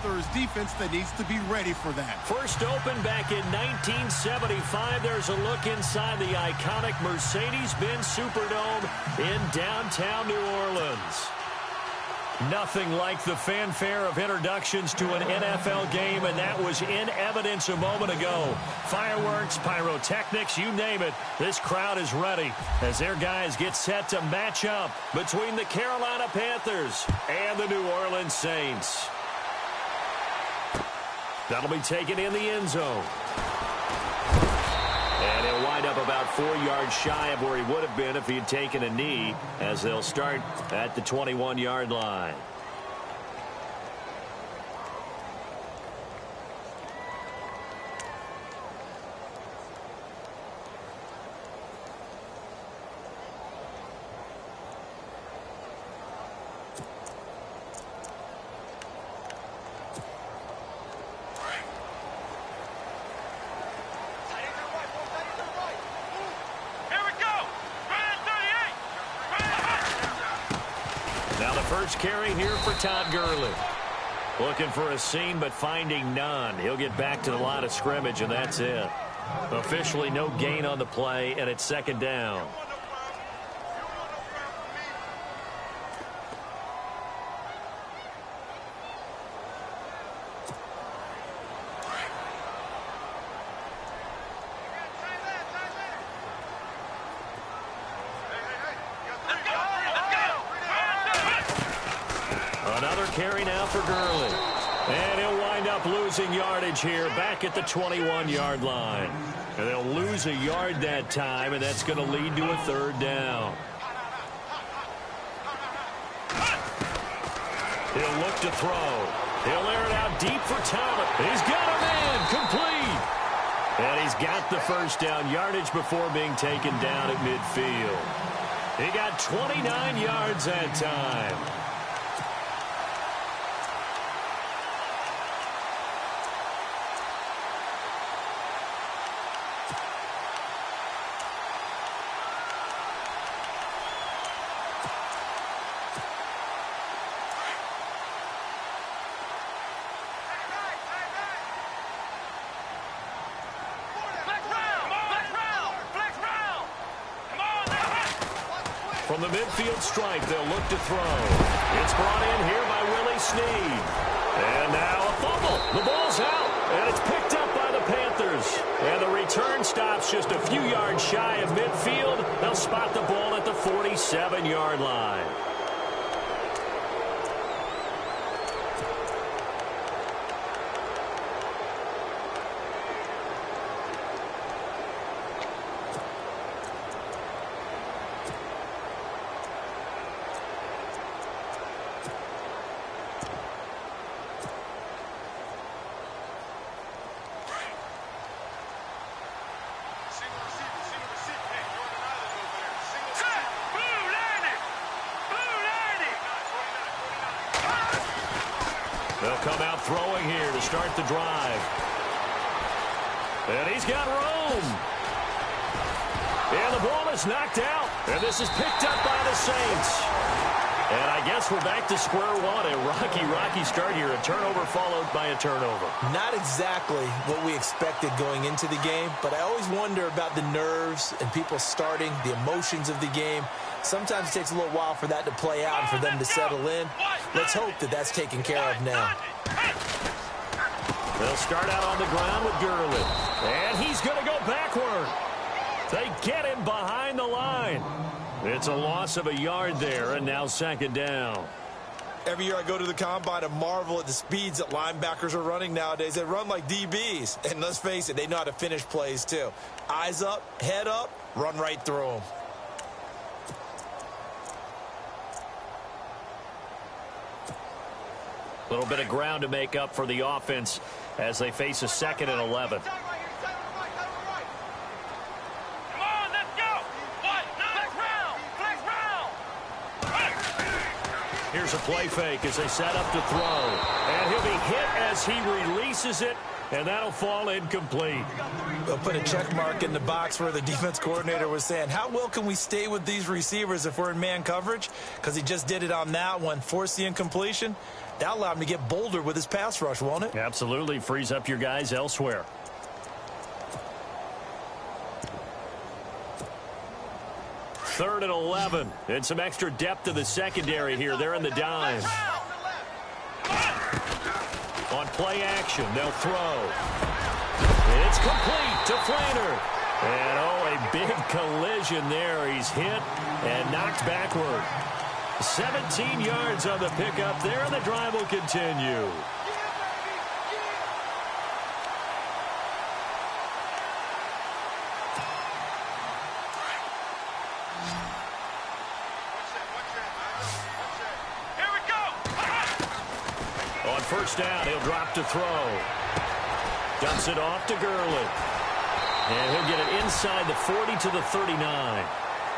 Panthers defense that needs to be ready for that. First opened back in 1975. There's a look inside the iconic Mercedes-Benz Superdome in downtown New Orleans. Nothing like the fanfare of introductions to an NFL game, and that was in evidence a moment ago. Fireworks, pyrotechnics, you name it. This crowd is ready as their guys get set to match up between the Carolina Panthers and the New Orleans Saints. That'll be taken in the end zone. And he'll wind up about 4 yards shy of where he would have been if he had taken a knee, as they'll start at the 21-yard line. First carry here for Todd Gurley. Looking for a seam, but finding none. He'll get back to the line of scrimmage, and that's it. Officially no gain on the play, and it's second down. Carry now for Gurley. And he'll wind up losing yardage here back at the 21-yard line. And they'll lose a yard that time, and that's going to lead to a third down. He'll look to throw. He'll air it out deep for Talbot. He's got a man complete. And he's got the first down yardage before being taken down at midfield. He got 29 yards that time. From the midfield stripe, they'll look to throw. It's brought in here by Willie Snead. And now a fumble. The ball's out, and it's picked up by the Panthers. And the return stops just a few yards shy of midfield. They'll spot the ball at the 47-yard line. They'll come out throwing here to start the drive. And he's got room. And the ball is knocked out. And this is picked up by the Saints. And I guess we're back to square one. A rocky start here. A turnover followed by a turnover. Not exactly what we expected going into the game, but I always wonder about the nerves and people starting, the emotions of the game. Sometimes it takes a little while for that to play out and for them to settle in. Let's hope that that's taken care of now. They'll start out on the ground with Gurley. And he's going to go backward. They get him behind the line. It's a loss of a yard there, and now second down. Every year I go to the combine and marvel at the speeds that linebackers are running nowadays. They run like DBs. And let's face it, they know how to finish plays too. Eyes up, head up, run right through them. A little bit of ground to make up for the offense as they face a 2nd and 11. Here's a play fake as they set up to throw. And he'll be hit as he releases it, and that'll fall incomplete. They'll put a check mark in the box where the defense coordinator was saying, how well can we stay with these receivers if we're in man coverage? Because he just did it on that one, forced the incompletion. That'll allow him to get bolder with his pass rush, won't it? Absolutely. Frees up your guys elsewhere. Third and 11. And some extra depth to the secondary here. They're in the dime. On play action, they'll throw. It's complete to Flainer. And, a big collision there. He's hit and knocked backward. 17 yards on the pickup there, and the drive will continue. On first down, he'll drop to throw. Dumps it off to Gurley. And he'll get it inside the 40 to the 39.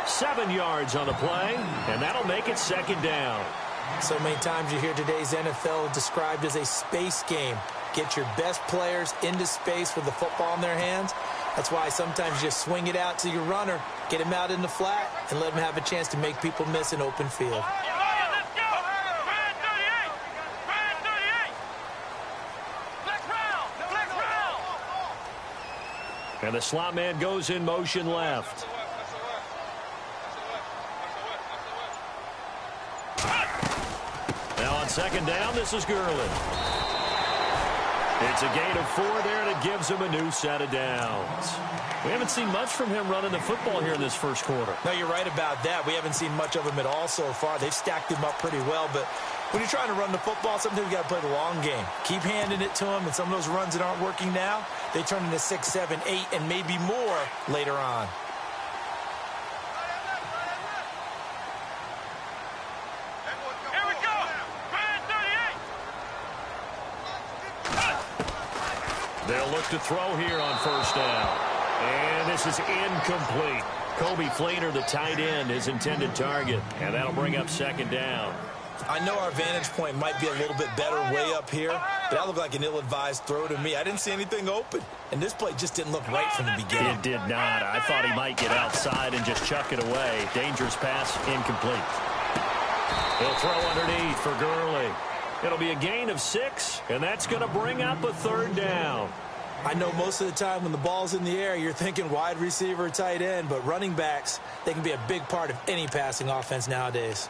7 yards on the play, and that'll make it second down. So many times you hear today's NFL described as a space game. Get your best players into space with the football in their hands. That's why sometimes you just swing it out to your runner, get him out in the flat, and let him have a chance to make people miss an open field. And the slot man goes in motion left. Now on second down, this is Gurley. It's a gain of 4 there, and it gives him a new set of downs. We haven't seen much from him running the football here in this first quarter. No, you're right about that. We haven't seen much of him at all so far. They've stacked him up pretty well, but when you're trying to run the football, sometimes you got to play the long game. Keep handing it to him, and some of those runs that aren't working now, they turn into 6, 7, 8, and maybe more later on. They'll look to throw here on first down. And this is incomplete. Kobe Flainer, the tight end, his intended target. And that'll bring up second down. I know our vantage point might be a little bit better way up here, but that looked like an ill-advised throw to me. I didn't see anything open, and this play just didn't look right from the beginning. It did not. I thought he might get outside and just chuck it away. Dangerous pass, incomplete. He'll throw underneath for Gurley. It'll be a gain of 6, and that's going to bring up a third down. I know most of the time when the ball's in the air, you're thinking wide receiver, tight end, but running backs, they can be a big part of any passing offense nowadays.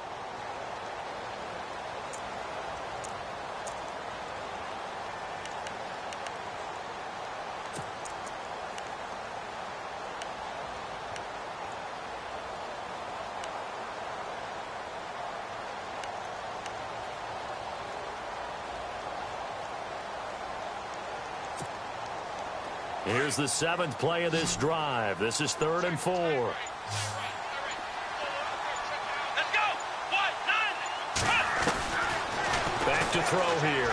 Here's the 7th play of this drive. This is 3rd and 4. Let's go. Back to throw here.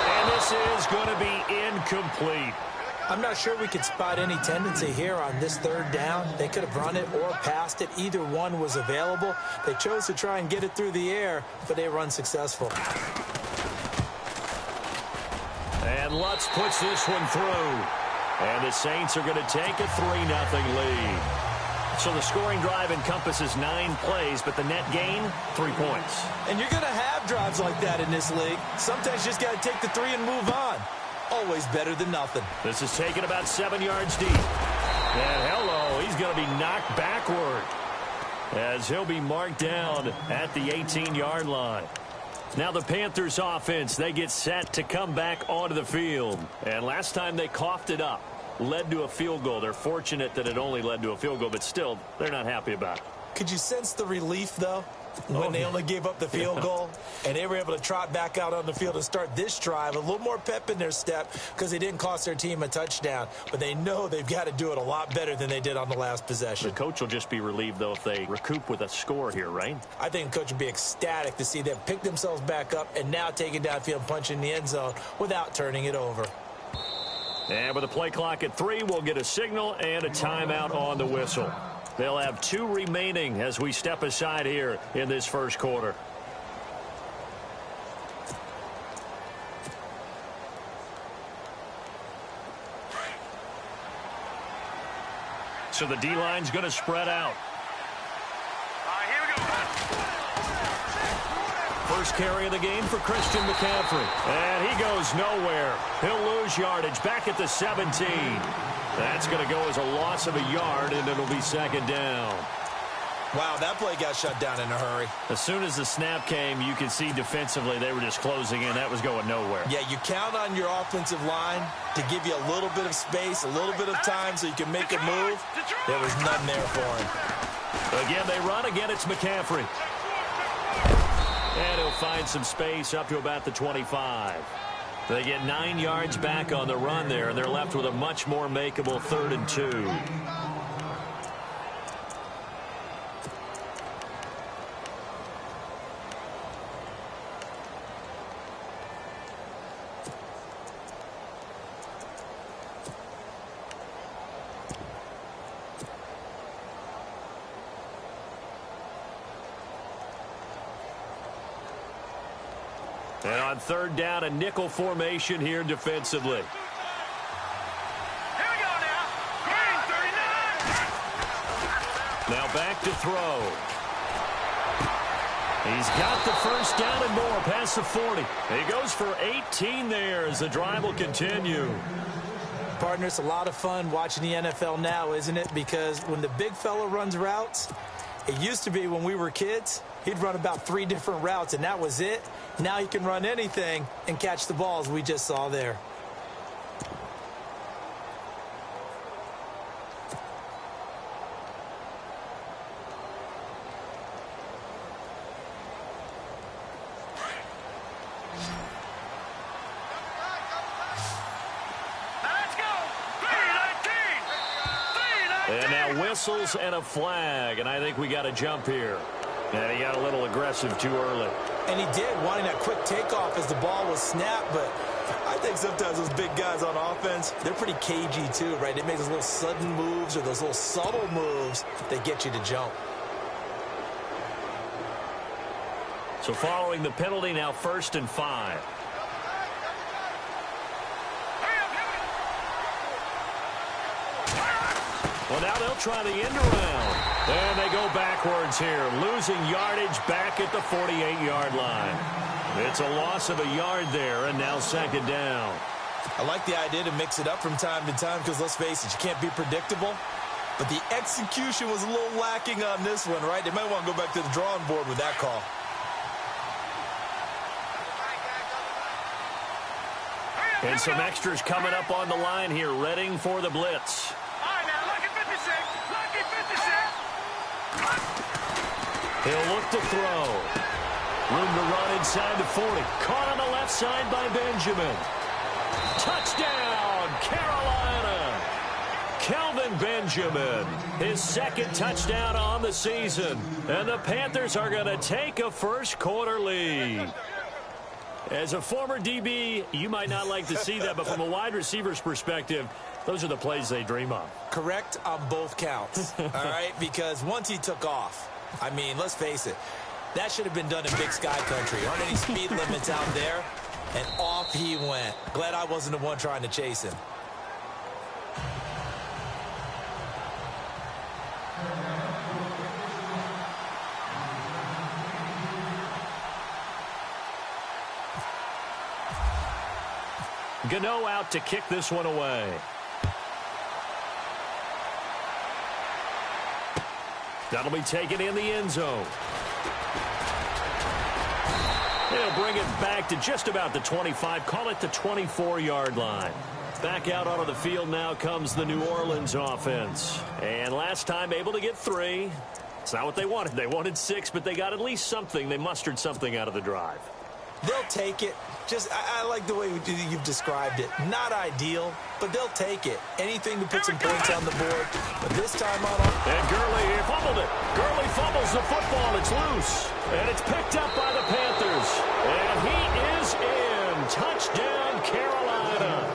And this is going to be incomplete. I'm not sure we could spot any tendency here on this 3rd down. They could have run it or passed it. Either one was available. They chose to try and get it through the air, but they were unsuccessful. And Lutz puts this one through. And the Saints are going to take a 3-0 lead. So the scoring drive encompasses 9 plays, but the net gain, 3 points. And you're going to have drives like that in this league. Sometimes you just got to take the 3 and move on. Always better than nothing. This is taken about 7 yards deep. And hello, he's going to be knocked backward as he'll be marked down at the 18-yard line. Now the Panthers offense, they get set to come back onto the field. And last time they coughed it up, led to a field goal. They're fortunate that it only led to a field goal, but still, they're not happy about it. Could you sense the relief, though, when they only gave up the field goal and they were able to trot back out on the field and start this drive? A little more pep in their step because they didn't cost their team a touchdown, but they know they've got to do it a lot better than they did on the last possession. The coach will just be relieved, though, if they recoup with a score here, right? I think the coach would be ecstatic to see them pick themselves back up and now take it downfield and punch in the end zone without turning it over. And with the play clock at 3, we'll get a signal and a timeout on the whistle. They'll have 2 remaining as we step aside here in this first quarter. So the D-line's going to spread out. Here we go. first carry of the game for Christian McCaffrey. And he goes nowhere. He'll lose yardage back at the 17. That's going to go as a loss of a yard, and it'll be second down. Wow, that play got shut down in a hurry. As soon as the snap came, you could see defensively they were just closing in. That was going nowhere. Yeah, you count on your offensive line to give you a little bit of space, a little bit of time so you can make a move. There was none there for him. Again, they run. Again, it's McCaffrey. And he'll find some space up to about the 25. They get 9 yards back on the run there, and they're left with a much more makeable 3rd and 2. And on 3rd down, a nickel formation here defensively. Here we go now. Green, 39. Now back to throw. He's got the first down and more past the 40. He goes for 18 there as the drive will continue. Partner, it's a lot of fun watching the NFL now, isn't it? Because when the big fella runs routes, it used to be when we were kids, he'd run about 3 different routes, and that was it. Now he can run anything and catch the balls we just saw there. And now whistles and a flag, and I think we got a jump here. And he got a little aggressive too early. And he did, wanting that quick takeoff as the ball was snapped, but I think sometimes those big guys on offense, they're pretty cagey too, right? They make those little sudden moves or those little subtle moves that get you to jump. So following the penalty, now 1st and 5. Well, now they'll try the end around. And they go backwards here, losing yardage back at the 48-yard line. It's a loss of a yard there, and now 2nd down. I like the idea to mix it up from time to time because, let's face it, you can't be predictable. But the execution was a little lacking on this one, right? They might want to go back to the drawing board with that call. And some extras coming up on the line here, readying for the blitz. He'll look to throw. Room to run inside the 40. Caught on the left side by Benjamin. Touchdown, Carolina. Kelvin Benjamin, his 2nd touchdown on the season. And the Panthers are going to take a first-quarter lead. As a former DB, you might not like to see that, but from a wide receiver's perspective, those are the plays they dream of. Correct on both counts, all right? Because once he took off, I mean, let's face it, that should have been done in Big Sky Country. Aren't any speed limits out there? And off he went. Glad I wasn't the one trying to chase him. Gano out to kick this one away. That'll be taken in the end zone. They'll bring it back to just about the 25. Call it the 24-yard line. Back out onto the field now comes the New Orleans offense. And last time able to get 3. It's not what they wanted. They wanted 6, but they got at least something. They mustered something out of the drive. They'll take it. I like the way you've described it. Not ideal, but they'll take it. Anything to put some points on the board. But this time on... And Gurley fumbled it. Gurley fumbles the football. It's loose. And it's picked up by the Panthers. And he is in. Touchdown, Carolina.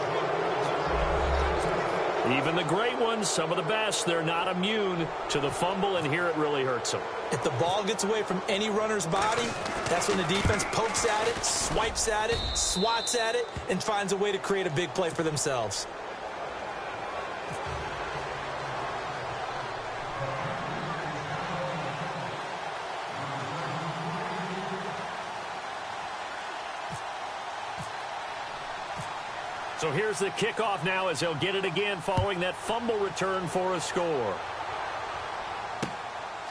Even the great ones, some of the best, they're not immune to the fumble, and here it really hurts them. If the ball gets away from any runner's body, that's when the defense pokes at it, swipes at it, swats at it, and finds a way to create a big play for themselves. So here's the kickoff now as they'll get it again following that fumble return for a score.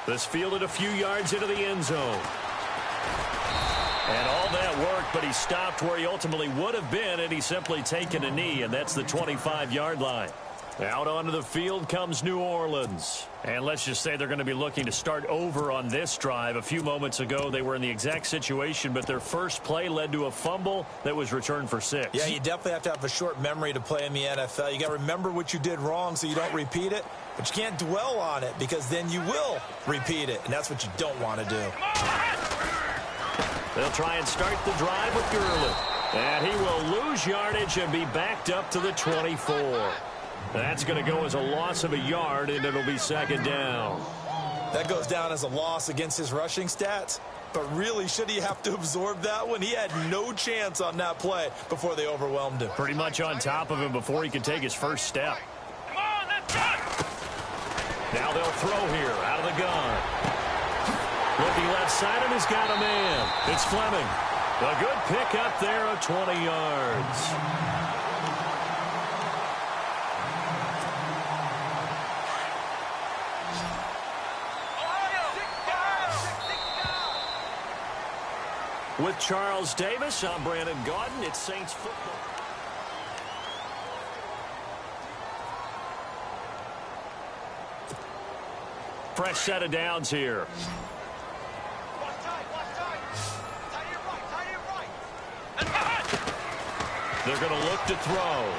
This fielded a few yards into the end zone. And all that worked, but he stopped where he ultimately would have been had he simply taken a knee, and that's the 25-yard line. Out onto the field comes New Orleans. And let's just say they're going to be looking to start over on this drive. A few moments ago, they were in the exact situation, but their first play led to a fumble that was returned for 6. Yeah, you definitely have to have a short memory to play in the NFL. You got to remember what you did wrong so you don't repeat it, but you can't dwell on it because then you will repeat it, and that's what you don't want to do. They'll try and start the drive with Gurley. And he will lose yardage and be backed up to the 24. That's going to go as a loss of a yard, and it'll be second down. That goes down as a loss against his rushing stats. But really, should he have to absorb that one? He had no chance on that play before they overwhelmed him. Pretty much on top of him before he could take his first step. Come on, let's go. Now they'll throw here out of the gun. Looking left side, and he's got a man. It's Fleming. A good pick up there of 20 yards. With Charles Davis, I'm Brandon Gaudin. It's Saints football. Fresh set of downs here. They're going to look to throw.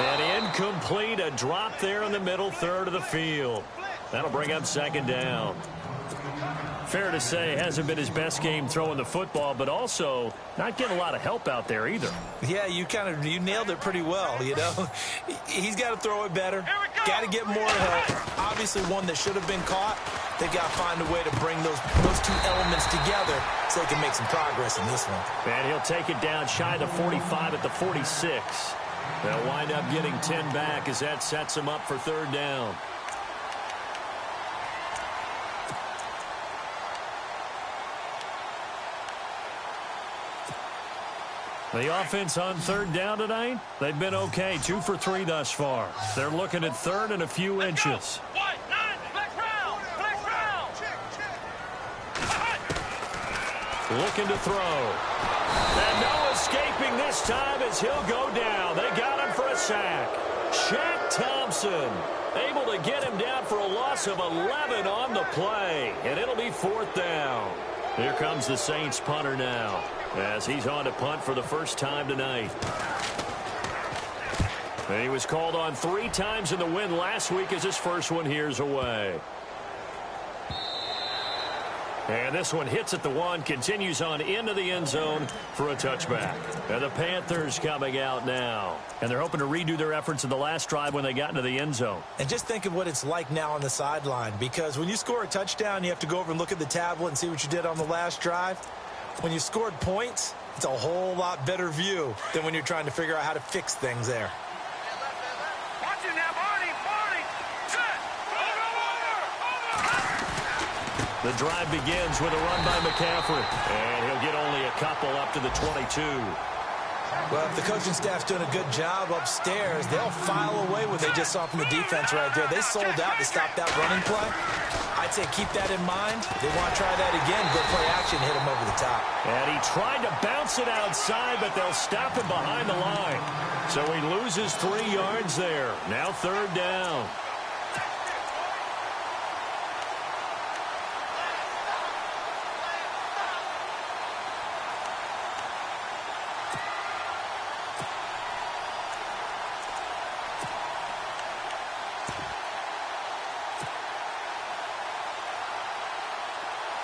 And incomplete, a drop there in the middle third of the field. That'll bring up second down. Fair to say, it hasn't been his best game throwing the football, but also not getting a lot of help out there either. Yeah, you nailed it pretty well, you know. He's got to throw it better. Got to get more help. Obviously one that should have been caught. They've got to find a way to bring those two elements together so they can make some progress in this one. And he'll take it down shy of the 45 at the 46. They'll wind up getting 10 back as that sets him up for third down. The offense on third down tonight, they've been okay. 2 for 3 thus far. They're looking at third and a few inches. Looking to throw. And no escaping this time as he'll go down. They got him for a sack. Shaq Thompson able to get him down for a loss of 11 on the play. And it'll be fourth down. Here comes the Saints punter now as he's on to punt for the first time tonight. And he was called on 3 times in the win last week as his first one here's away. And this one hits at the 1, continues on into the end zone for a touchback. And the Panthers coming out now. And they're hoping to redo their efforts in the last drive when they got into the end zone. And just think of what it's like now on the sideline, because when you score a touchdown, you have to go over and look at the tablet and see what you did on the last drive. When you scored points, it's a whole lot better view than when you're trying to figure out how to fix things there. Watch it now, Barney. Set. The drive begins with a run by McCaffrey. And he'll get only a couple up to the 22. Well, if the coaching staff's doing a good job upstairs, they'll file away what they just saw from the defense right there. They sold out to stop that running play. I'd say keep that in mind. They want to try that again. Go play action, hit him over the top. And he tried to bounce it outside, but they'll stop him behind the line. So he loses 3 yards there. Now third down.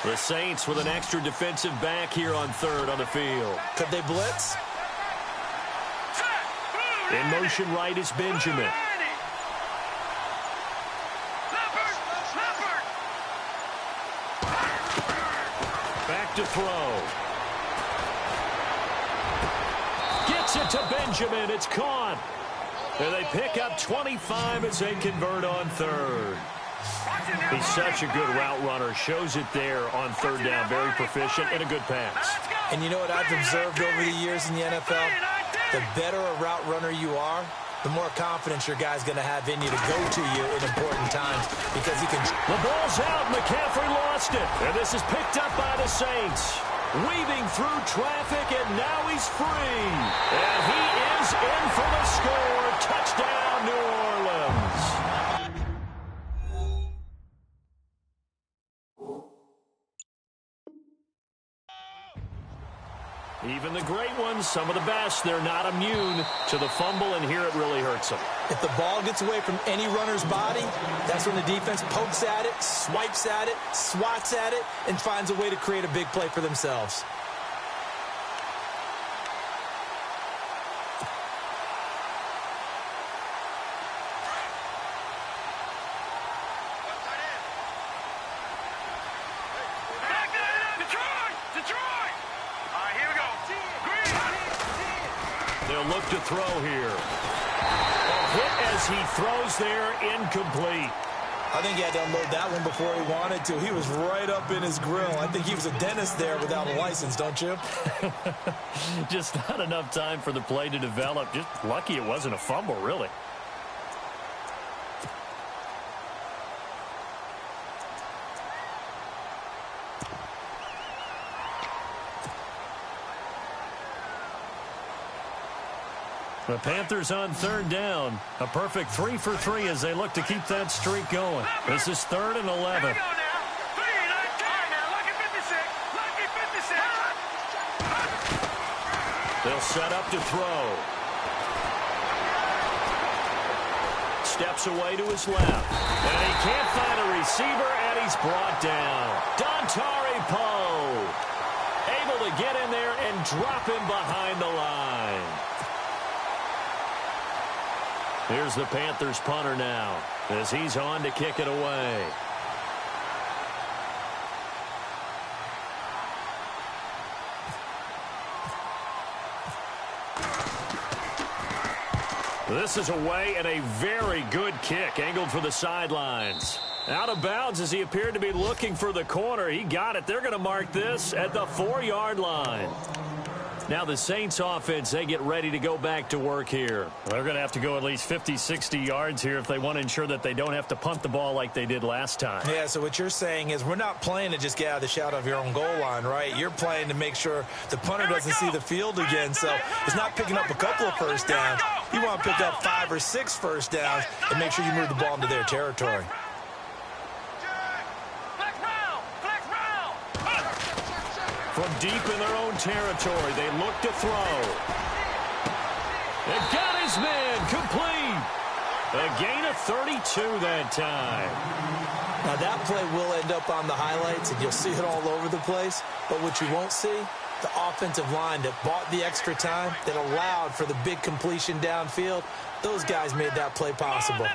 The Saints with an extra defensive back here on third on the field. Could they blitz? In motion right is Benjamin. Back to throw. Gets it to Benjamin. It's caught. And they pick up 25 as they convert on third. He's such a good route runner. Shows it there on third down. Very proficient and a good pass. And you know what I've observed over the years in the NFL? the better a route runner you are, the more confidence your guy's going to have in you to go to you in important times because he can. The ball's out. McCaffrey lost it. And this is picked up by the Saints. Weaving through traffic, and now he's free. And he is in for the score. Touchdown, New Orleans. Even the great ones, some of the best, they're not immune to the fumble, and here it really hurts them. If the ball gets away from any runner's body, that's when the defense pokes at it, swipes at it, swats at it, and finds a way to create a big play for themselves. They'll look to throw here. A hit as he throws there, incomplete. I think he had to unload that one before he wanted to. He was right up in his grill. I think he was a dentist there without a license, don't you? Just not enough time for the play to develop. Just lucky it wasn't a fumble, really. The Panthers on third down. A perfect 3 for 3 as they look to keep that streak going. This is 3rd and 11. They'll set up to throw. Steps away to his left. And he can't find a receiver, and he's brought down. Dontari Poe able to get in there and drop him behind the line. Here's the Panthers punter now as he's on to kick it away. This is away and a very good kick angled for the sidelines. Out of bounds as he appeared to be looking for the corner. He got it. They're going to mark this at the 4-yard line. Now the Saints offense, they get ready to go back to work here. They're going to have to go at least 50, 60 yards here if they want to ensure that they don't have to punt the ball like they did last time. Yeah, so what you're saying is we're not playing to just get out of the shadow of your own goal line, right? You're playing to make sure the punter doesn't see the field again. So it's not picking up a couple of first downs. You want to pick up 5 or 6 first downs and make sure you move the ball into their territory. From deep in their own territory, they look to throw. They've got his man complete. A gain of 32 that time. Now that play will end up on the highlights, and you'll see it all over the place. But what you won't see, the offensive line that bought the extra time, that allowed for the big completion downfield, those guys made that play possible.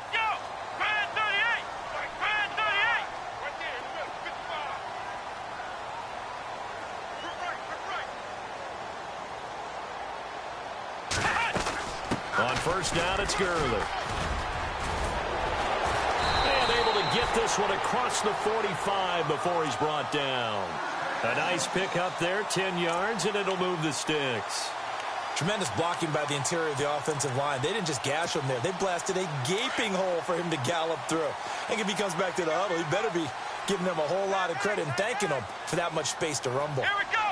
On first down, it's Gurley. And able to get this one across the 45 before he's brought down. A nice pick up there, 10 yards, and it'll move the sticks. Tremendous blocking by the interior of the offensive line. They didn't just gash him there. They blasted a gaping hole for him to gallop through. I think if he comes back to the huddle, he better be giving them a whole lot of credit and thanking them for that much space to rumble. Here we go.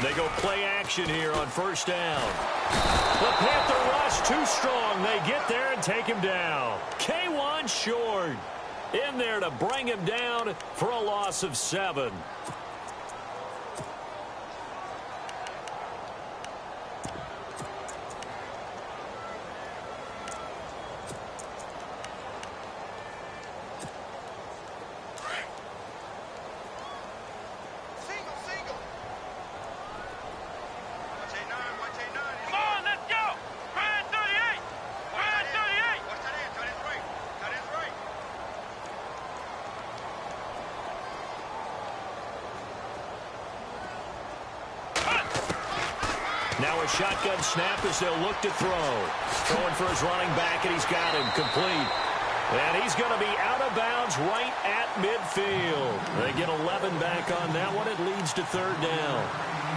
They go play action here on first down. The Panther rush too strong. They get there and take him down. K1 short in there to bring him down for a loss of 7. Now a shotgun snap as they'll look to throw. Throwing for his running back, and he's got him complete. And he's going to be out of bounds right at midfield. They get 11 back on that one. It leads to third down.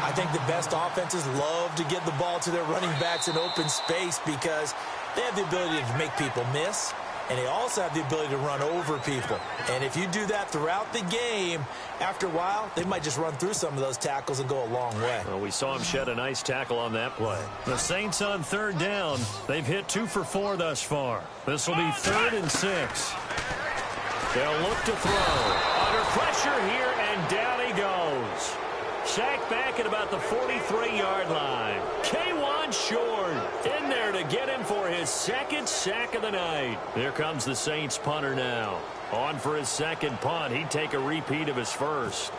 I think the best offenses love to get the ball to their running backs in open space because they have the ability to make people miss, and they also have the ability to run over people. And if you do that throughout the game, after a while, they might just run through some of those tackles and go a long way. Well, we saw him shed a nice tackle on that play. The Saints on third down. They've hit 2 for 4 thus far. This will be 3rd and 6. They'll look to throw. Under pressure here, and down he goes. Sacked back at about the 43-yard line. K1 short. In there to get him for his 2nd sack of the night. Here comes the Saints punter now. On for his 2nd punt. He'd take a repeat of his 1st.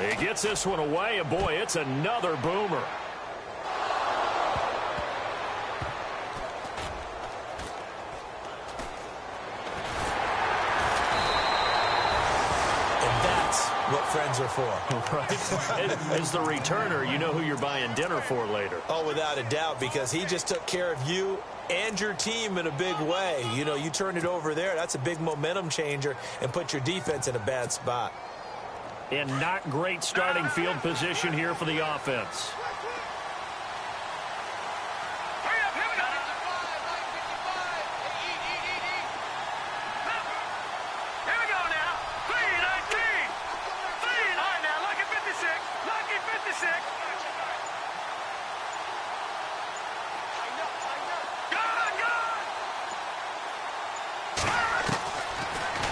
He gets this one away, and boy, it's another boomer. What friends are for. Right. As the returner, you know who you're buying dinner for later. Oh, without a doubt, because he just took care of you and your team in a big way. You know, you turn it over there, that's a big momentum changer and put your defense in a bad spot. And not great starting field position here for the offense.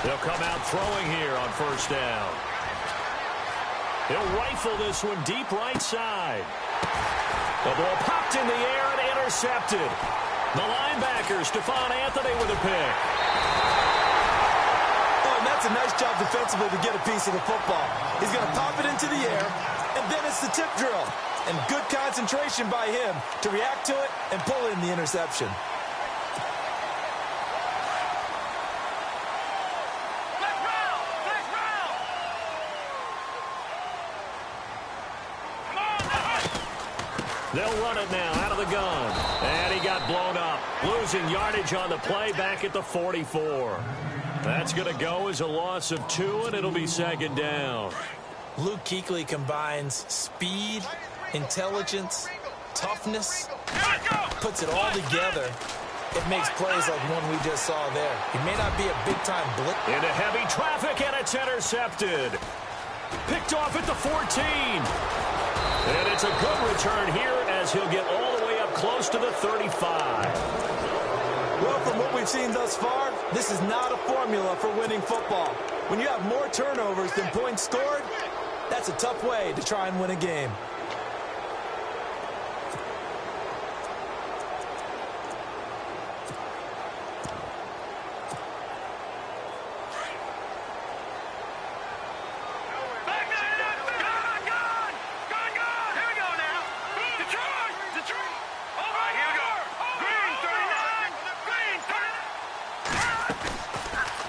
They'll come out throwing here on 1st down. He'll rifle this one deep right side. The ball popped in the air and intercepted. The linebacker, Stephon Anthony, with a pick. Oh, and that's a nice job defensively to get a piece of the football. He's going to pop it into the air, and then it's the tip drill. And good concentration by him to react to it and pull in the interception. They'll run it now out of the gun. And he got blown up. Losing yardage on the play back at the 44. That's going to go as a loss of 2, and it'll be 2nd down. Luke Kuechly combines speed, intelligence, toughness, puts it all together. It makes plays like one we just saw there. He may not be a big-time blitz. Into heavy traffic, and it's intercepted. Picked off at the 14. And it's a good return here as he'll get all the way up close to the 35. Well, from what we've seen thus far, this is not a formula for winning football. When you have more turnovers than points scored, that's a tough way to try and win a game.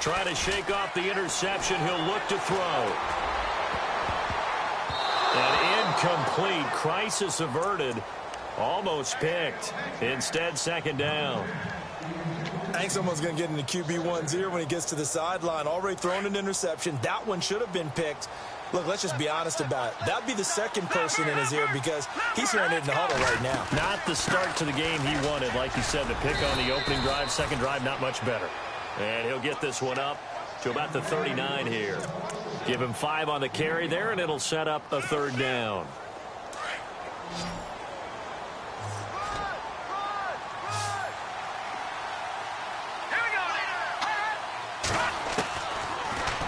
Trying to shake off the interception. He'll look to throw. An incomplete. Crisis averted. Almost picked. Instead, 2nd down. I think someone's going to get into QB1-0 when he gets to the sideline. Already thrown an interception. That one should have been picked. Look, let's just be honest about it. That'd be the 2nd person in his ear because he's hearing it in the huddle right now. Not the start to the game he wanted, like you said, to pick on the opening drive. 2nd drive, not much better. And he'll get this one up to about the 39 here. Give him 5 on the carry there, and it'll set up a 3rd down.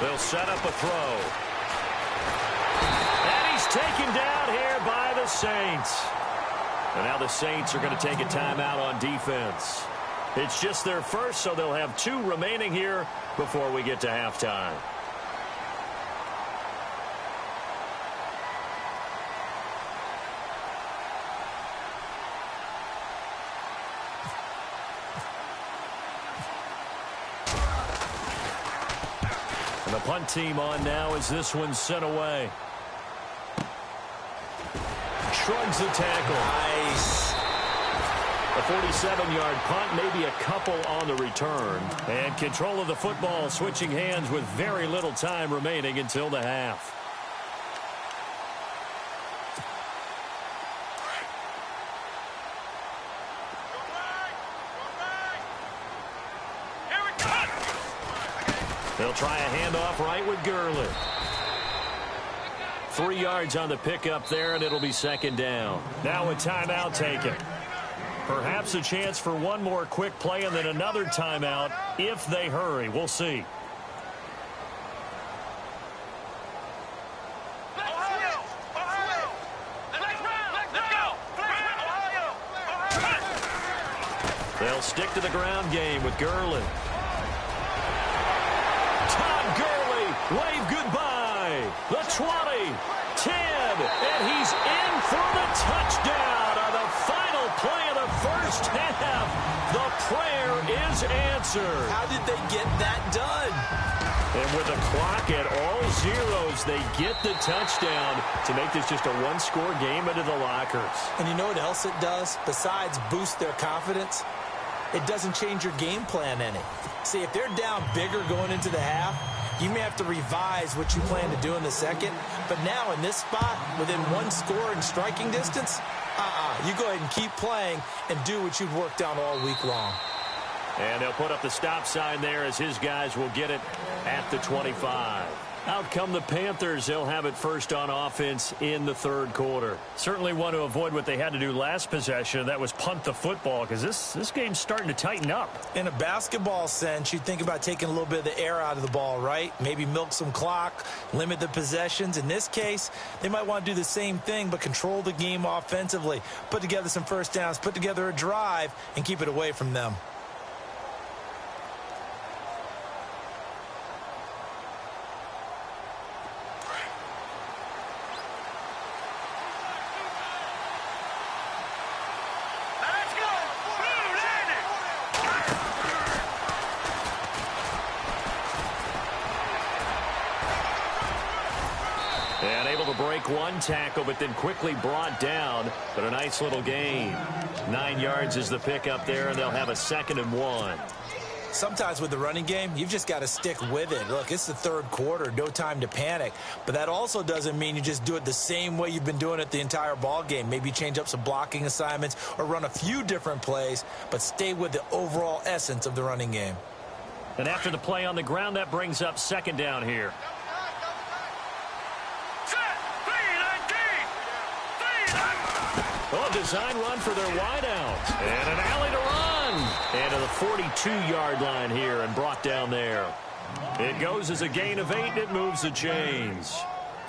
They'll set up a throw. And he's taken down here by the Saints. And now the Saints are going to take a timeout on defense. It's just their first, so they'll have 2 remaining here before we get to halftime. And the punt team on now as this one's sent away. shrugs the tackle. Nice. A 47-yard punt, maybe a couple on the return. And control of the football switching hands with very little time remaining until the half. They'll try a handoff right with Gurley. 3 yards on the pickup there, and it'll be second down. Now a timeout taken. Perhaps a chance for one more quick play and then another timeout if they hurry. We'll see. They'll stick to the ground game with Gurley. Wave goodbye. The 20, 10, and he's in for the touchdown on the final play of the first half. The prayer is answered. How did they get that done? And with the clock at all zeros, they get the touchdown to make this just a one-score game into the lockers. And you know what else it does? Besides boost their confidence, it doesn't change your game plan any. See, if they're down bigger going into the half, you may have to revise what you plan to do in the second. But now in this spot, within one score in striking distance, you go ahead and keep playing and do what you've worked on all week long. And they'll put up the stop sign there as his guys will get it at the 25. Out come the Panthers. They'll have it first on offense in the third quarter. Certainly want to avoid what they had to do last possession. That was punt the football, because this game's starting to tighten up. In a basketball sense, you think about taking a little bit of the air out of the ball, right? Maybe milk some clock, limit the possessions. In this case, they might want to do the same thing, but control the game offensively. Put together some first downs, put together a drive, and keep it away from them. Break one tackle, but then quickly brought down. But a nice little gain. 9 yards is the pickup there, and they'll have a 2nd and 1. Sometimes with the running game, you've just got to stick with it. Look, it's the third quarter, no time to panic. But that also doesn't mean you just do it the same way you've been doing it the entire ball game. Maybe change up some blocking assignments or run a few different plays, but stay with the overall essence of the running game. And after the play on the ground, that brings up second down here. Oh, design run for their wideout. And an alley to run. And to the 42-yard line here and brought down there. It goes as a gain of 8, and it moves the chains.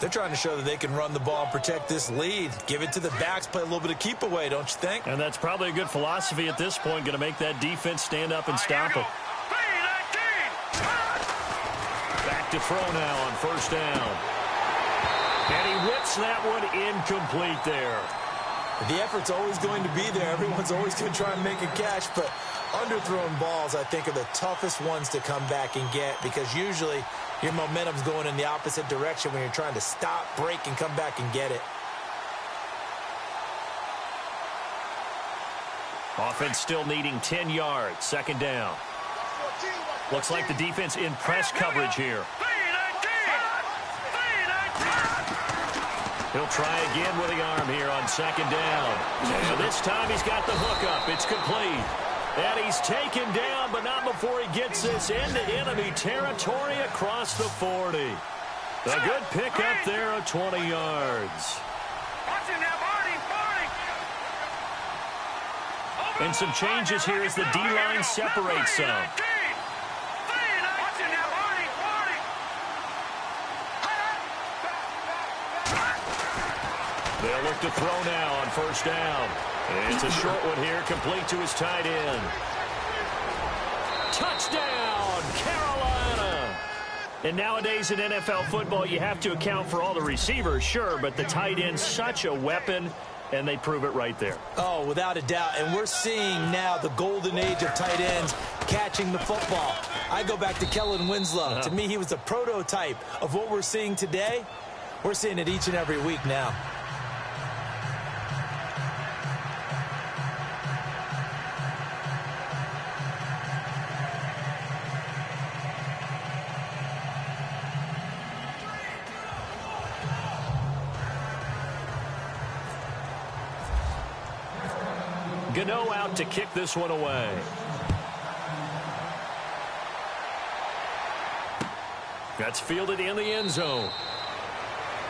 They're trying to show that they can run the ball and protect this lead. Give it to the backs, play a little bit of keep away, don't you think? And that's probably a good philosophy at this point, going to make that defense stand up and stop it. Back to throw now on first down. And he whips that one incomplete there. The effort's always going to be there. Everyone's always going to try and make a catch, but underthrown balls, I think, are the toughest ones to come back and get, because usually your momentum's going in the opposite direction when you're trying to stop, break, and come back and get it. Offense still needing 10 yards. Second down. Looks like the defense in press coverage here. He'll try again with the arm here on second down. And this time he's got the hook up. It's complete. And he's taken down, but not before he gets this into enemy territory across the 40. A good pickup there of 20 yards. And some changes here as the D-line separates some. They'll look to throw now on first down. And it's a short one here, complete to his tight end. Touchdown, Carolina! And nowadays in NFL football, you have to account for all the receivers, sure, but the tight end's such a weapon, and they prove it right there. Oh, without a doubt. And we're seeing now the golden age of tight ends catching the football. I go back to Kellen Winslow. To me, he was the prototype of what we're seeing today. We're seeing it each and every week now. Gano out to kick this one away. That's fielded in the end zone.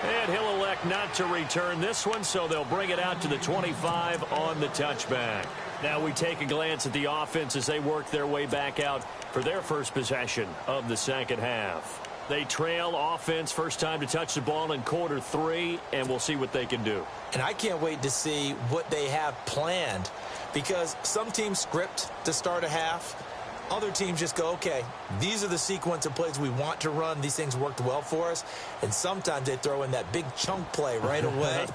And he'll elect not to return this one, so they'll bring it out to the 25 on the touchback. Now we take a glance at the offense as they work their way back out for their first possession of the second half. They trail offense, first time to touch the ball in quarter 3, and we'll see what they can do. And I can't wait to see what they have planned, because some teams script to start a half. Other teams just go, okay, these are the sequence of plays we want to run. These things worked well for us. And sometimes they throw in that big chunk play right away.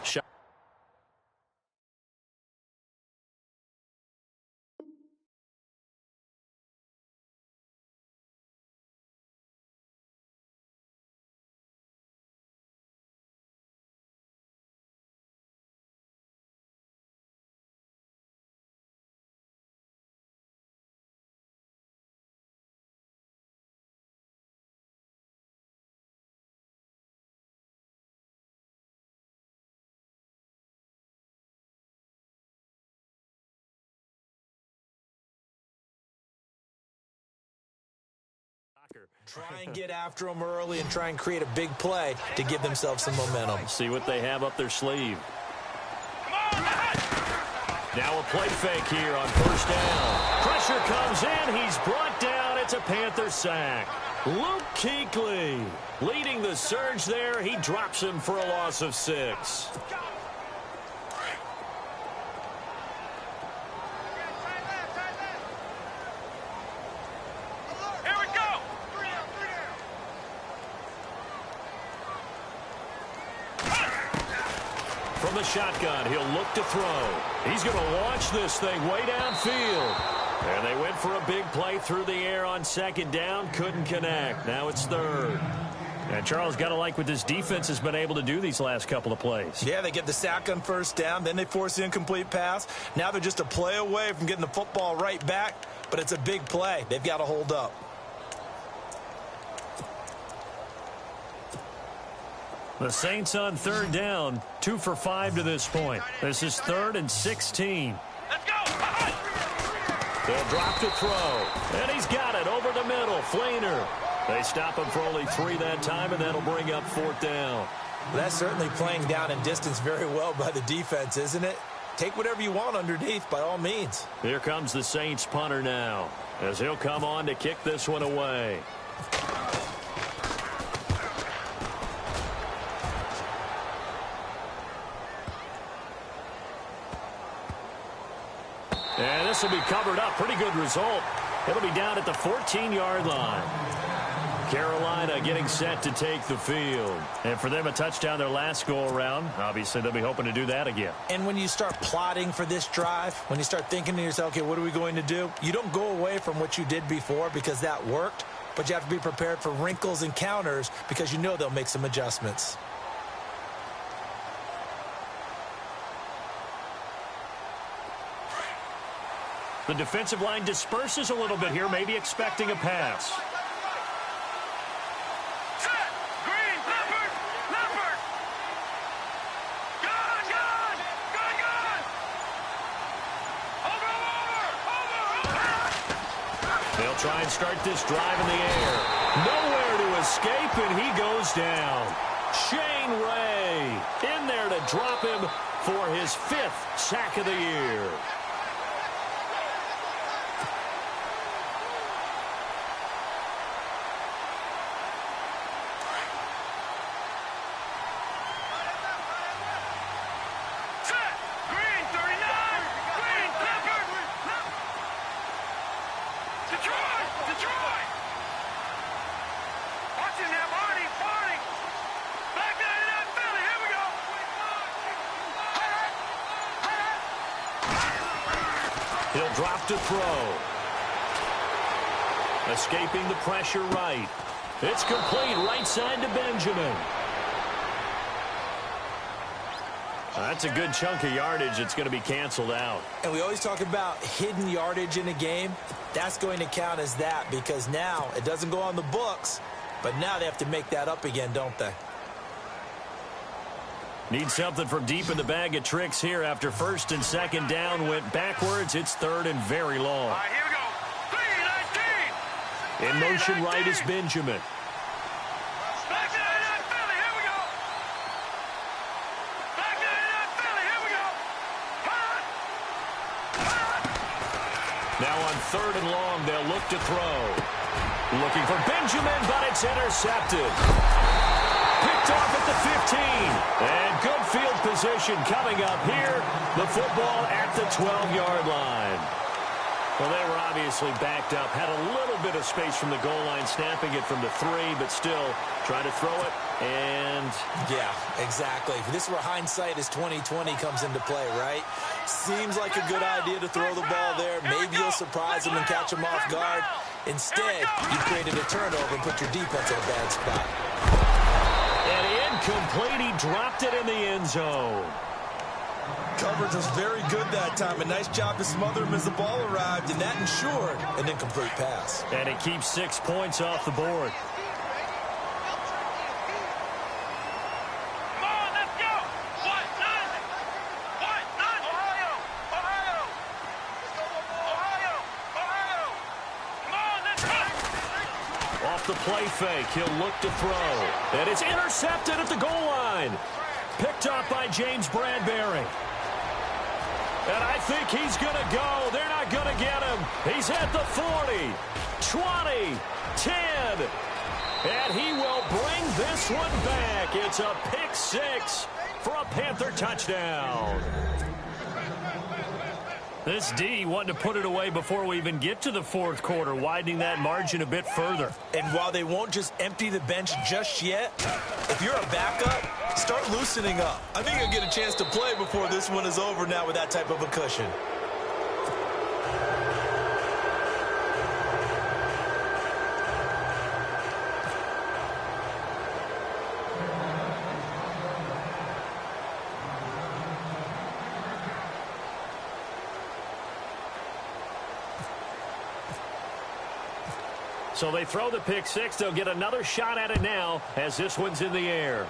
Try and get after them early and try and create a big play to give themselves some momentum. See what they have up their sleeve. Now a play fake here on first down. Pressure comes in. He's brought down. It's a Panther sack. Luke Kuechly leading the surge there. He drops him for a loss of 6. From the shotgun, he'll look to throw. He's going to launch this thing way downfield. And they went for a big play through the air on second down. Couldn't connect. Now it's third. And Charles, got to like what this defense has been able to do these last couple of plays. Yeah, they get the sack on first down. Then they force the incomplete pass. Now they're just a play away from getting the football right back. But it's a big play. They've got to hold up. The Saints on third down, 2 for 5 to this point. This is 3rd and 16. Let's go! They'll drop to throw. And he's got it over the middle. Flainer. They stop him for only 3 that time, and that'll bring up 4th down. Well, that's certainly playing down in distance very well by the defense, isn't it? Take whatever you want underneath, by all means. Here comes the Saints punter now, as he'll come on to kick this one away. And this will be covered up. Pretty good result. It'll be down at the 14-yard line. Carolina getting set to take the field. And for them, a touchdown their last go-around. Obviously, they'll be hoping to do that again. And when you start plotting for this drive, when you start thinking to yourself, okay, what are we going to do? You don't go away from what you did before because that worked, but you have to be prepared for wrinkles and counters because you know they'll make some adjustments. The defensive line disperses a little bit here, maybe expecting a pass. Set! Green! Leopard! Leopard! Gun! Gun! Gun! Gun! Over! They'll try and start this drive in the air. Nowhere to escape, and he goes down. Shane Ray in there to drop him for his 5th sack of the year. He'll drop to throw. Escaping the pressure right. It's complete right side to Benjamin. That's a good chunk of yardage. It's going to be canceled out. And we always talk about hidden yardage in a game. That's going to count as that because now it doesn't go on the books, but now they have to make that up again, don't they? Need something from deep in the bag of tricks here after first and second down went backwards. It's third and very long. All right, here we go. 3-19. In motion right is Benjamin. Back to Philly. Here we go. Back to Philly. Here we go. Now on third and long, they'll look to throw. Looking for Benjamin, but it's intercepted. Picked off at the 15. And good field position coming up here. The football at the 12-yard line. Well, they were obviously backed up. Had a little bit of space from the goal line, snapping it from the 3, but still trying to throw it. And yeah, exactly. This is where hindsight is 20/20 comes into play, right? Seems like a good idea to throw the ball there. Maybe you'll surprise them and catch them off guard. Instead, you created a turnover and put your defense in a bad spot. And incomplete. He dropped it in the end zone. Coverage was very good that time. A nice job to smother him as the ball arrived, and that ensured an incomplete pass. And it keeps 6 points off the board. Come on, let's go. What? None. What? None. Ohio. Ohio. Ohio. Ohio. Come on, let's go. Off the play fake, he'll look to throw. And it's intercepted at the goal line. Picked up by James Bradbury. And I think he's going to go. They're not going to get him. He's at the 40, 20, 10. And he will bring this one back. It's a pick 6 for a Panther touchdown. This D wanting to put it away before we even get to the fourth quarter, widening that margin a bit further. And while they won't just empty the bench just yet, if you're a backup, start loosening up. I think you'll get a chance to play before this one is over now with that type of a cushion. So they throw the pick 6. They'll get another shot at it now as this one's in the air.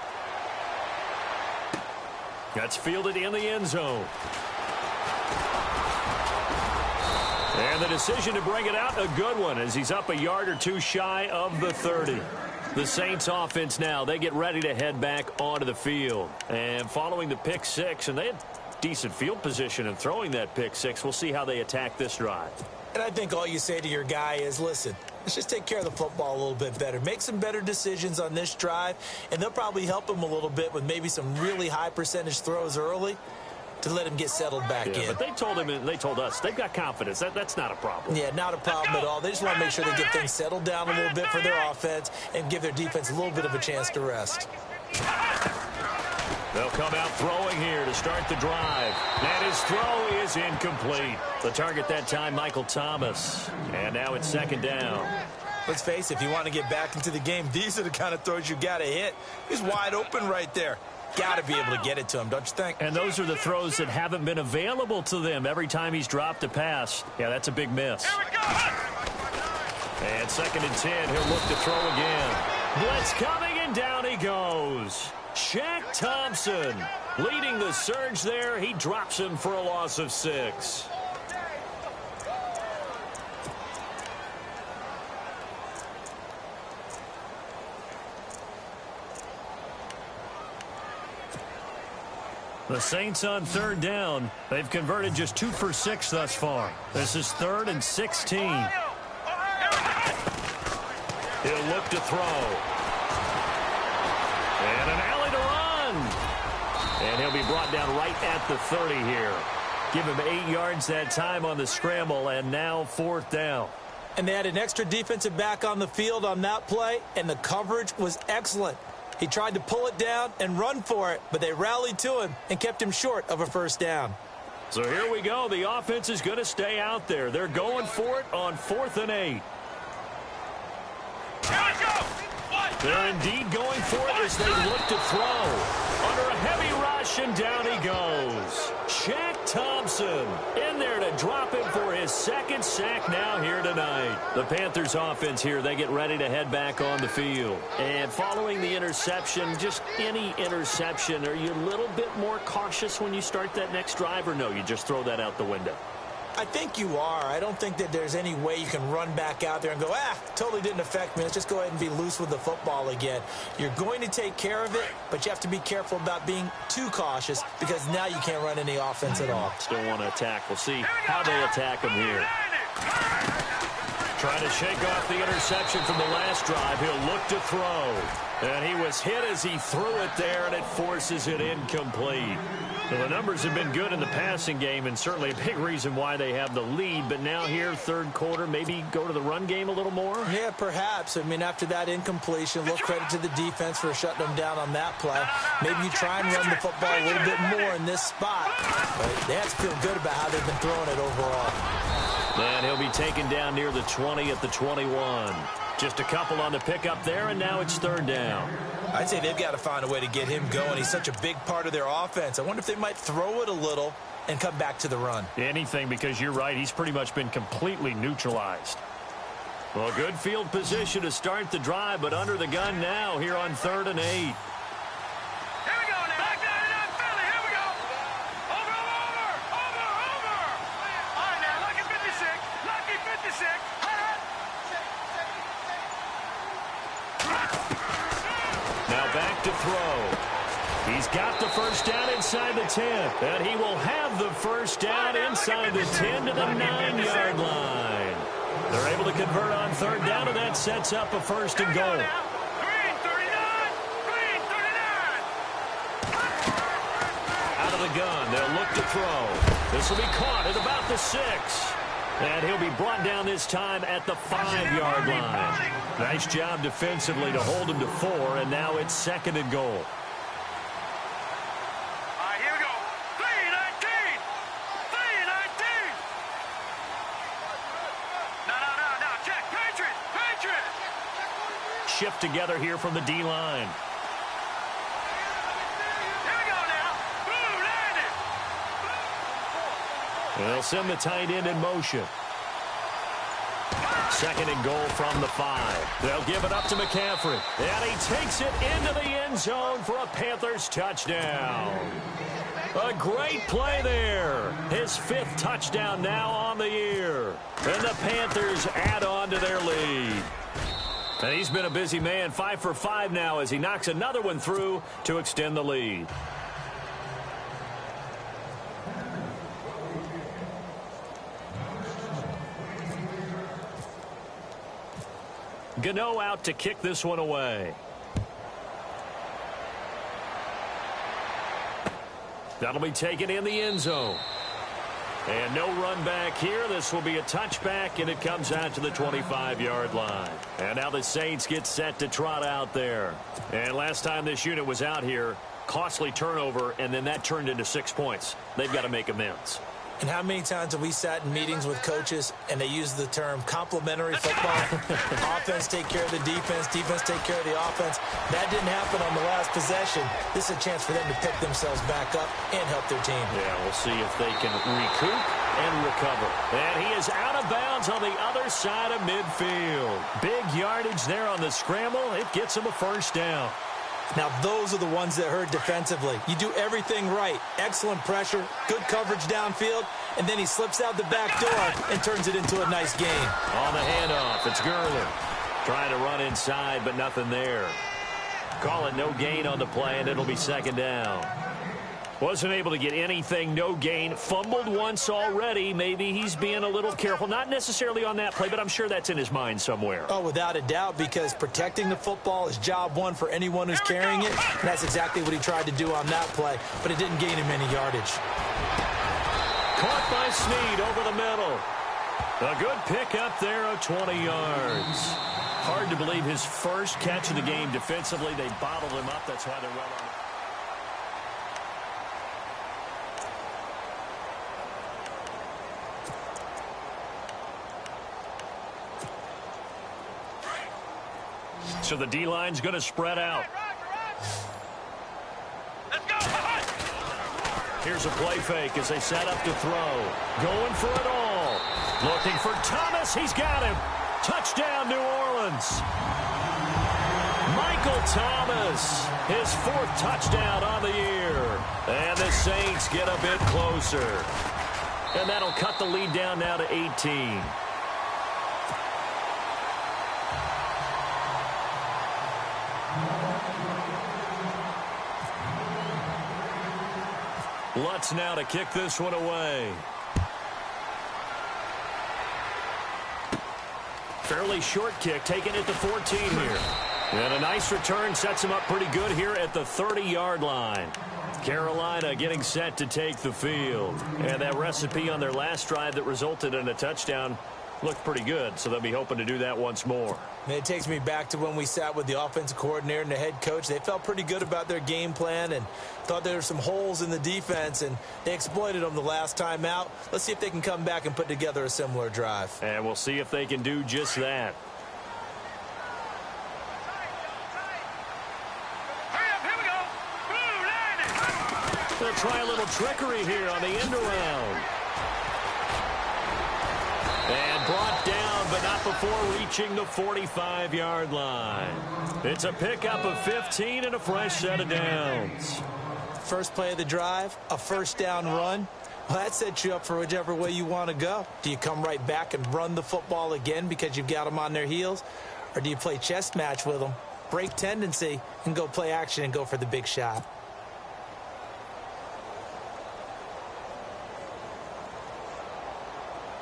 That's fielded in the end zone. And the decision to bring it out, a good one, as he's up a yard or two shy of the 30. The Saints offense now, they get ready to head back onto the field. And following the pick 6, and they had decent field position in throwing that pick 6. We'll see how they attack this drive. And I think all you say to your guy is, listen, let's just take care of the football a little bit better. Make some better decisions on this drive, and they'll probably help him a little bit with maybe some really high percentage throws early to let him get settled back in. But they told him, and they told us, they've got confidence. That's not a problem. Yeah, not a problem at all. They just want to make sure they get things settled down a little bit for their offense and give their defense a little bit of a chance to rest. They'll come out throwing here to start the drive. And his throw is incomplete. The target that time, Michael Thomas. And now it's second down. Let's face it, if you want to get back into the game, these are the kind of throws you got to hit. He's wide open right there. Got to be able to get it to him, don't you think? And those are the throws that haven't been available to them every time he's dropped a pass. Yeah, that's a big miss. Here we go. And second and 10, he'll look to throw again. Blitz coming, and down he goes. Shaq Thompson leading the surge there. He drops him for a loss of 6. The Saints on third down. They've converted just 2 for 6 thus far. This is 3rd and 16. He'll look to throw. And an alley to run. And he'll be brought down right at the 30 here. Give him 8 yards that time on the scramble, and now 4th down. And they had an extra defensive back on the field on that play, and the coverage was excellent. He tried to pull it down and run for it, but they rallied to him and kept him short of a first down. So here we go. The offense is going to stay out there. They're going for it on 4th and 8. They're indeed going for it as they look to throw. Under a heavy rush, and down he goes. Shaq Thompson in there to drop him for his 2nd sack now here tonight. The Panthers offense here, they get ready to head back on the field. And following the interception, just any interception, are you a little bit more cautious when you start that next drive, or no, you just throw that out the window? I think you are. I don't think that there's any way you can run back out there and go, totally didn't affect me. Let's just go ahead and be loose with the football again. You're going to take care of it, but you have to be careful about being too cautious because now you can't run any offense at all. Still want to attack. We'll see how they attack him here. Trying to shake off the interception from the last drive. He'll look to throw. And he was hit as he threw it there, and it forces it incomplete. Well, the numbers have been good in the passing game, and certainly a big reason why they have the lead. But now here, third quarter, maybe go to the run game a little more? Yeah, perhaps. I mean, after that incompletion, a little credit to the defense for shutting them down on that play. Maybe you try and run the football a little bit more in this spot. But they have to feel good about how they've been throwing it overall. And he'll be taken down near the 20 at the 21. Just a couple on the pickup there, and now it's third down. I'd say they've got to find a way to get him going. He's such a big part of their offense. I wonder if they might throw it a little and come back to the run. Anything, because you're right. He's pretty much been completely neutralized. Well, good field position to start the drive, but under the gun now here on 3rd and 8. Here we go now. Back 99 Philly. Here we go. Over. All right, now, lucky 56. Lucky 56. Now back to throw. He's got the first down inside the 10. And he will have the first down inside the 10 to the 9-yard line. They're able to convert on third down, and that sets up a first and goal. Green 39. Out of the gun, they'll look to throw. This will be caught at about the 6. And he'll be brought down this time at the 5-yard line. Nice job defensively to hold him to 4, and now it's 2nd and goal. All right, here we go. 3-19. No. Check. Patriot. Shift together here from the D-line. Here we go now. Blue landed. They'll send the tight end in motion. 2nd and goal from the 5. They'll give it up to McCaffrey. And he takes it into the end zone for a Panthers touchdown. A great play there. His 5th touchdown now on the year. And the Panthers add on to their lead. And he's been a busy man, 5 for 5 now as he knocks another one through to extend the lead. Gano out to kick this one away. That'll be taken in the end zone. And no run back here. This will be a touchback, and it comes out to the 25-yard line. And now the Saints get set to trot out there. And last time this unit was out here, costly turnover, and then that turned into 6 points. They've got to make amends. And how many times have we sat in meetings with coaches and they use the term complementary football? Offense take care of the defense, defense take care of the offense. That didn't happen on the last possession. This is a chance for them to pick themselves back up and help their team. Yeah, we'll see if they can recoup and recover. And he is out of bounds on the other side of midfield. Big yardage there on the scramble. It gets him a first down. Now, those are the ones that hurt defensively. You do everything right. Excellent pressure, good coverage downfield, and then he slips out the back door and turns it into a nice gain. On the handoff, it's Gurley. Trying to run inside, but nothing there. Call it no gain on the play, and it'll be 2nd down. Wasn't able to get anything, no gain. Fumbled once already. Maybe he's being a little careful. Not necessarily on that play, but I'm sure that's in his mind somewhere. Oh, without a doubt, because protecting the football is job one for anyone who's carrying it. And that's exactly what he tried to do on that play, but it didn't gain him any yardage. Caught by Snead over the middle. A good pick up there of 20 yards. Hard to believe his first catch of the game defensively. They bottled him up. That's why they're well on. So the D-line's going to spread out. Let's go. Here's a play fake as they set up to throw. Going for it all. Looking for Thomas. He's got him. Touchdown, New Orleans. Michael Thomas, his 4th touchdown on the year. And the Saints get a bit closer. And that'll cut the lead down now to 18. Lutz now to kick this one away. Fairly short kick, taking it to 14 here. And a nice return sets him up pretty good here at the 30-yard line. Carolina getting set to take the field. And that recipe on their last drive that resulted in a touchdown looked pretty good, so they'll be hoping to do that once more. It takes me back to when we sat with the offensive coordinator and the head coach. They felt pretty good about their game plan and thought there were some holes in the defense, and they exploited them the last time out. Let's see if they can come back and put together a similar drive. And we'll see if they can do just that. They'll try a little trickery here on the end around. And brought down, but not before reaching the 45-yard line. It's a pickup of 15 and a fresh set of downs. First play of the drive, a first down run. Well, that sets you up for whichever way you want to go. Do you come right back and run the football again because you've got them on their heels? Or do you play chess match with them, break tendency, and go play action and go for the big shot?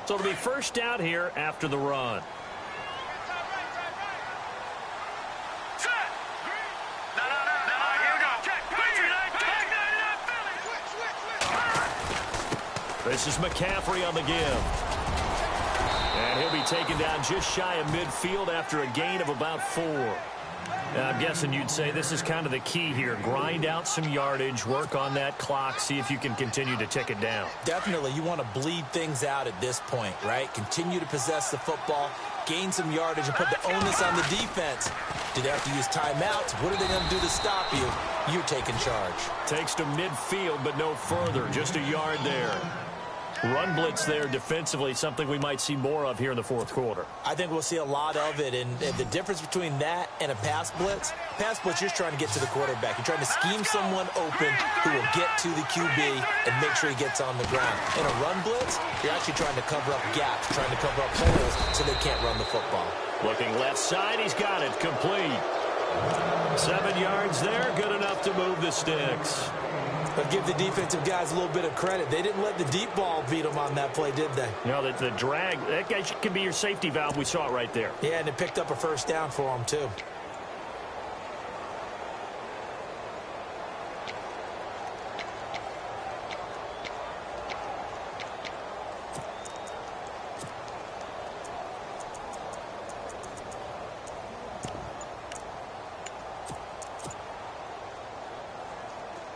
So it'll be first down here after the run. This is McCaffrey on the give. And he'll be taken down just shy of midfield after a gain of about 4. Now, I'm guessing you'd say this is kind of the key here. Grind out some yardage, work on that clock, see if you can continue to tick it down. Definitely. You want to bleed things out at this point, right? Continue to possess the football, gain some yardage, and put the onus on the defense. Do they have to use timeouts? What are they going to do to stop you? You're taking charge. Takes to midfield, but no further. Just a yard there. Run blitz there defensively, something we might see more of here in the 4th quarter. I think we'll see a lot of it, and the difference between that and a pass blitz, you're just trying to get to the quarterback. You're trying to scheme someone open who will get to the QB and make sure he gets on the ground. In a run blitz, you're actually trying to cover up gaps, trying to cover up holes so they can't run the football. Looking left side, he's got it, complete. 7 yards there, good enough to move the sticks. But give the defensive guys a little bit of credit. They didn't let the deep ball beat them on that play, did they? You know, the drag, that guy can be your safety valve. We saw it right there. Yeah, and it picked up a first down for them, too.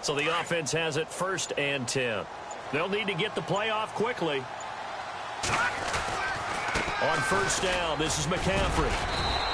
So the offense has it 1st and 10. They'll need to get the play off quickly. On first down, this is McCaffrey.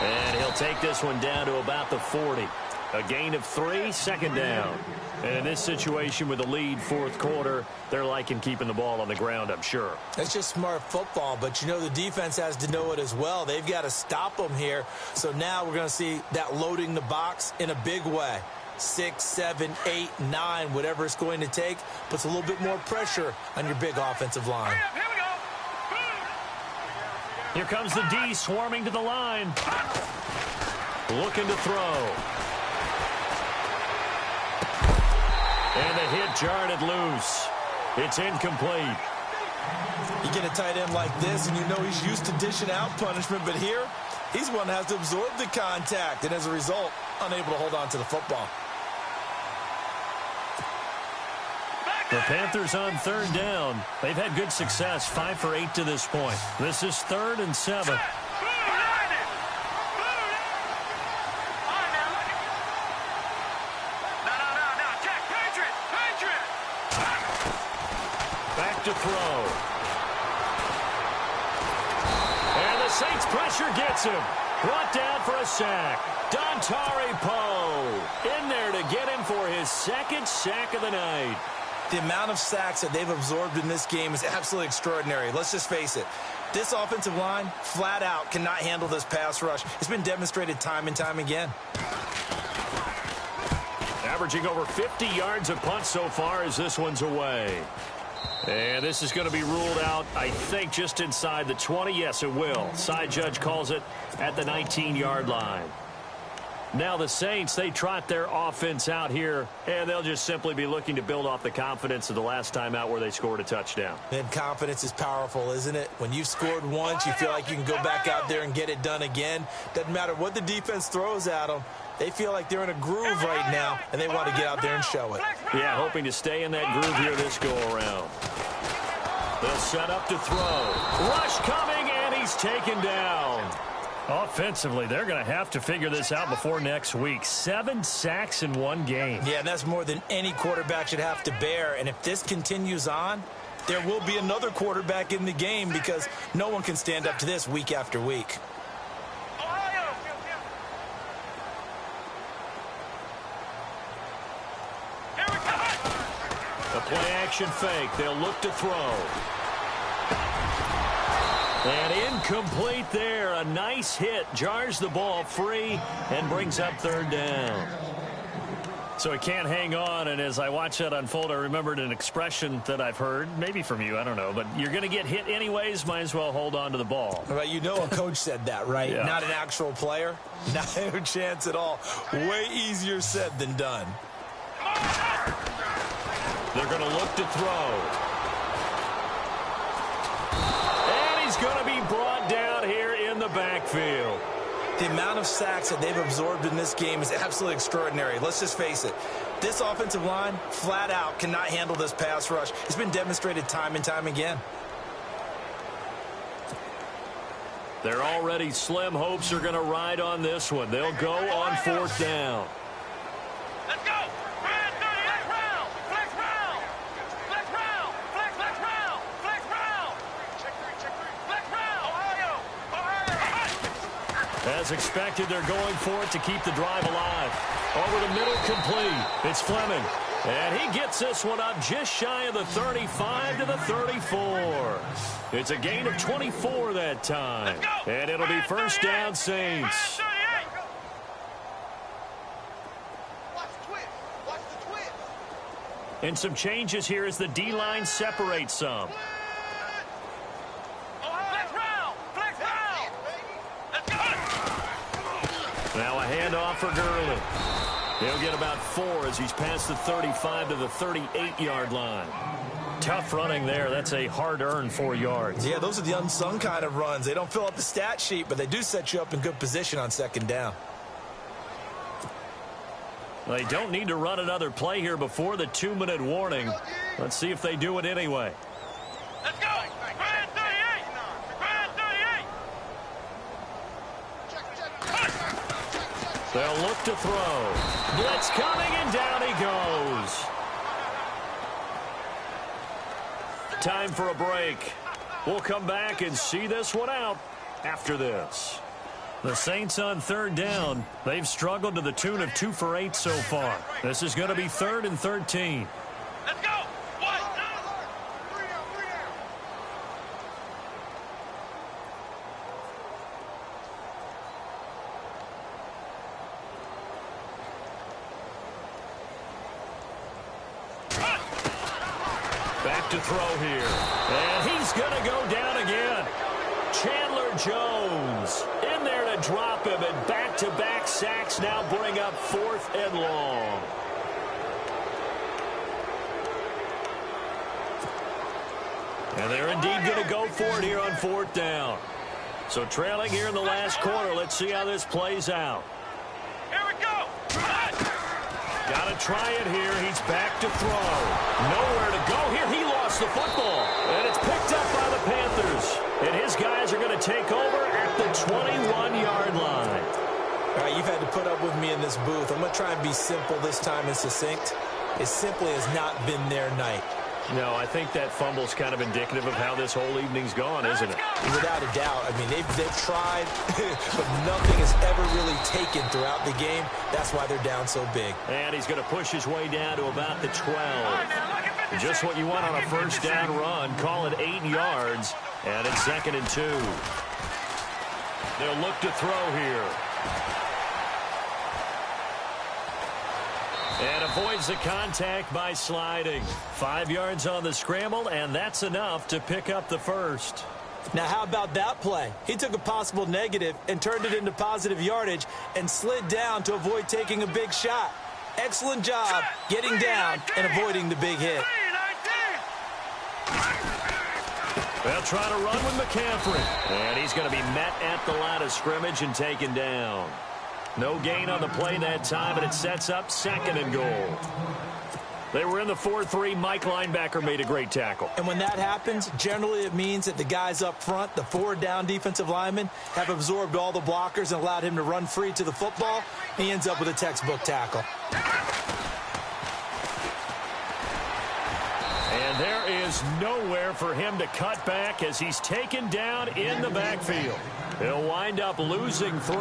And he'll take this one down to about the 40. A gain of 3, 2nd down. And in this situation with a lead 4th quarter, they're liking keeping the ball on the ground, I'm sure. That's just smart football, but you know the defense has to know it as well. They've got to stop them here. So now we're going to see that loading the box in a big way. 6, 7, 8, 9, whatever it's going to take, puts a little bit more pressure on your big offensive line. Here comes the D swarming to the line. Looking to throw. And the hit jarred it loose. It's incomplete. You get a tight end like this, and you know he's used to dishing out punishment, but here, he's one that has to absorb the contact, and as a result, unable to hold on to the football. The Panthers on 3rd down. They've had good success, 5 for 8 to this point. This is 3rd and 7. Back to throw. And the Saints pressure gets him. Brought down for a sack. Dontari Poe in there to get him for his 2nd sack of the night. The amount of sacks that they've absorbed in this game is absolutely extraordinary. Let's just face it. This offensive line, flat out, cannot handle this pass rush. It's been demonstrated time and time again. Averaging over 50 yards a punt so far as this one's away. And this is going to be ruled out, I think, just inside the 20. Yes, it will. Side judge calls it at the 19-yard line. Now the Saints, they trot their offense out here, and they'll just simply be looking to build off the confidence of the last time out where they scored a touchdown. And confidence is powerful, isn't it? When you've scored once, you feel like you can go back out there and get it done again. Doesn't matter what the defense throws at them. They feel like they're in a groove right now, and they want to get out there and show it. Yeah, hoping to stay in that groove here this go-around. They'll set up to throw. Rush coming, and he's taken down. Offensively, they're going to have to figure this out before next week. 7 sacks in one game. Yeah, and that's more than any quarterback should have to bear. And if this continues on, there will be another quarterback in the game because no one can stand up to this week after week. A play-action fake. They'll look to throw. And incomplete there. A nice hit. Jars the ball free and brings up third down. So he can't hang on, and as I watch that unfold, I remembered an expression that I've heard, maybe from you, I don't know, but you're going to get hit anyways, might as well hold on to the ball. Well, you know a coach said that, right? Yeah. Not an actual player. Not a chance at all. Way easier said than done. They're going to look to throw. Going to be brought down here in the backfield. The amount of sacks that they've absorbed in this game is absolutely extraordinary. Let's just face it. This offensive line, flat out, cannot handle this pass rush. It's been demonstrated time and time again. Their already slim hopes are going to ride on this one. They'll go on 4th down. Let's go. As expected, they're going for it to keep the drive alive. Over the middle, complete. It's Fleming. And he gets this one up just shy of the 35 to the 34. It's a gain of 24 that time. And it'll be first down, Saints. And some changes here as the D-line separates some. Now a handoff for Gurley. He'll get about 4 as he's past the 35 to the 38-yard line. Tough running there. That's a hard-earned 4 yards. Yeah, those are the unsung kind of runs. They don't fill up the stat sheet, but they do set you up in good position on 2nd down. They don't need to run another play here before the 2-minute warning. Let's see if they do it anyway. Let's go. Brand 38. Brand 38. They'll look to throw. Blitz coming, and down he goes. Time for a break. We'll come back and see this one out after this. The Saints on 3rd down. They've struggled to the tune of 2 for 8 so far. This is going to be 3rd and 13. Let's go. Back to throw here. And he's going to go down again. Chandler Jones in there to drop him, and back-to-back sacks now bring up 4th and long. And they're indeed going to go for it here on 4th down. So trailing here in the last quarter. Let's see how this plays out. Here we go. Got to try it here. He's back to throw. Nowhere to go here. He lost the football. And it's picked up by the Panthers. And his guys are going to take over at the 21-yard line. All right, you've had to put up with me in this booth. I'm going to try and be simple this time and succinct. It simply has not been their night. No, I think that fumble's kind of indicative of how this whole evening's gone, isn't it? Without a doubt. I mean, they've tried, but nothing has ever really taken throughout the game. That's why they're down so big. And he's going to push his way down to about the 12. All right, now look at the Just what you want on a first down run. Call it 8 yards, and it's 2nd and 2. They'll look to throw here. And avoids the contact by sliding. 5 yards on the scramble, and that's enough to pick up the first. Now, how about that play? He took a possible negative and turned it into positive yardage and slid down to avoid taking a big shot. Excellent job getting down and avoiding the big hit. They'll try to run with McCaffrey. And he's going to be met at the line of scrimmage and taken down. No gain on the play that time, and it sets up 2nd and goal. They were in the 4-3. Mike linebacker made a great tackle. And when that happens, generally it means that the guys up front, the 4 down defensive linemen, have absorbed all the blockers and allowed him to run free to the football. He ends up with a textbook tackle. And there is nowhere for him to cut back as he's taken down in the backfield. He'll wind up losing 3.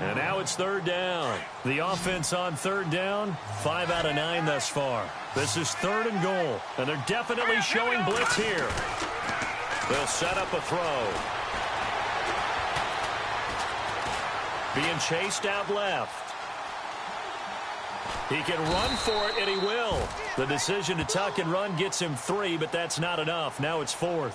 And now it's 3rd down. The offense on 3rd down, 5 out of 9 thus far. This is 3rd and goal. And they're definitely showing blitz here. They'll set up a throw. Being chased out left. He can run for it, and he will. The decision to tuck and run gets him 3, but that's not enough. Now it's 4th.